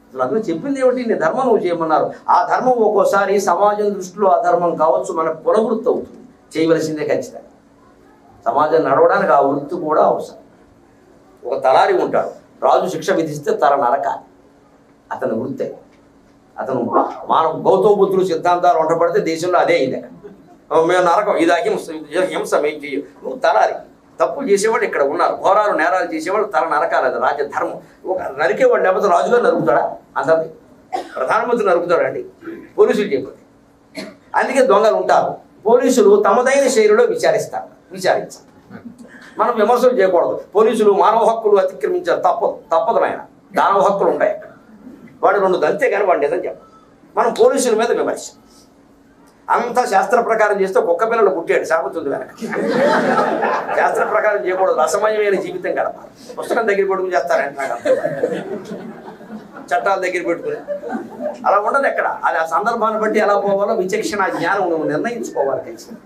అసలు అందులో చెప్పింది ఏమిటి? నీ ధర్మం నువ్వు చేయమన్నారు. ఆ ధర్మం ఒక్కోసారి సమాజం దృష్టిలో అధర్మం కావచ్చు, మనకు కులవృత్తి అవుతుంది, చేయవలసిందే ఖచ్చితంగా. సమాజం నడవడానికి ఆ వృత్తి కూడా అవసరం. ఒక తలారి ఉంటాడు, రాజు శిక్ష విధిస్తే తల నరకాలి, అతని వృత్తే. అతను మానవ గౌతమ బుద్ధుడు సిద్ధాంతాలు వంటపడితే దేశంలో అదే ఇది. మేము నరకం, ఇది హింస మేము చెయ్యం. నువ్వు తలారి, తప్పులు చేసేవాళ్ళు ఇక్కడ ఉన్నారు, ఘోరాలు నేరాలు చేసేవాళ్ళు తల నరకాలి, అది రాజధర్మం. ఒక నరికేవాడు లేకపోతే రాజుగా నరుకుతాడా? అందరినీ ప్రధానమంత్రి నరుకుతాడండి, పోలీసులు చేయకపోతే. అందుకే దొంగలు ఉంటారు. పోలీసులు తమదైన శైలిలో విచారించాలి. మనం విమర్శలు చేయకూడదు. పోలీసులు మానవ హక్కులు అతిక్రమించారు, తప్పదు నాయన, దానవ హక్కులు ఉంటాయి అక్కడ. వాడు రెండు దంతే కానీ వాడు నిజం చెప్పాలి. మనం పోలీసుల మీద విమర్శ అంతా శాస్త్ర ప్రకారం చేస్తే కుక్క పిల్లలు పుట్టాడు సాగుతుంది వెనక. శాస్త్ర ప్రకారం చేయకూడదు, రసమయమైన జీవితం గడపాలి. పుస్తకం దగ్గర పెట్టుకుని చేస్తారంటే నాకు అర్థం, చట్టాల దగ్గర పెట్టుకుని అలా ఉండదు ఎక్కడ. అది ఆ సందర్భాన్ని బట్టి ఎలా పోవాలో విచక్షణ జ్ఞానం నువ్వు నిర్ణయించుకోవాలి ఖచ్చితంగా.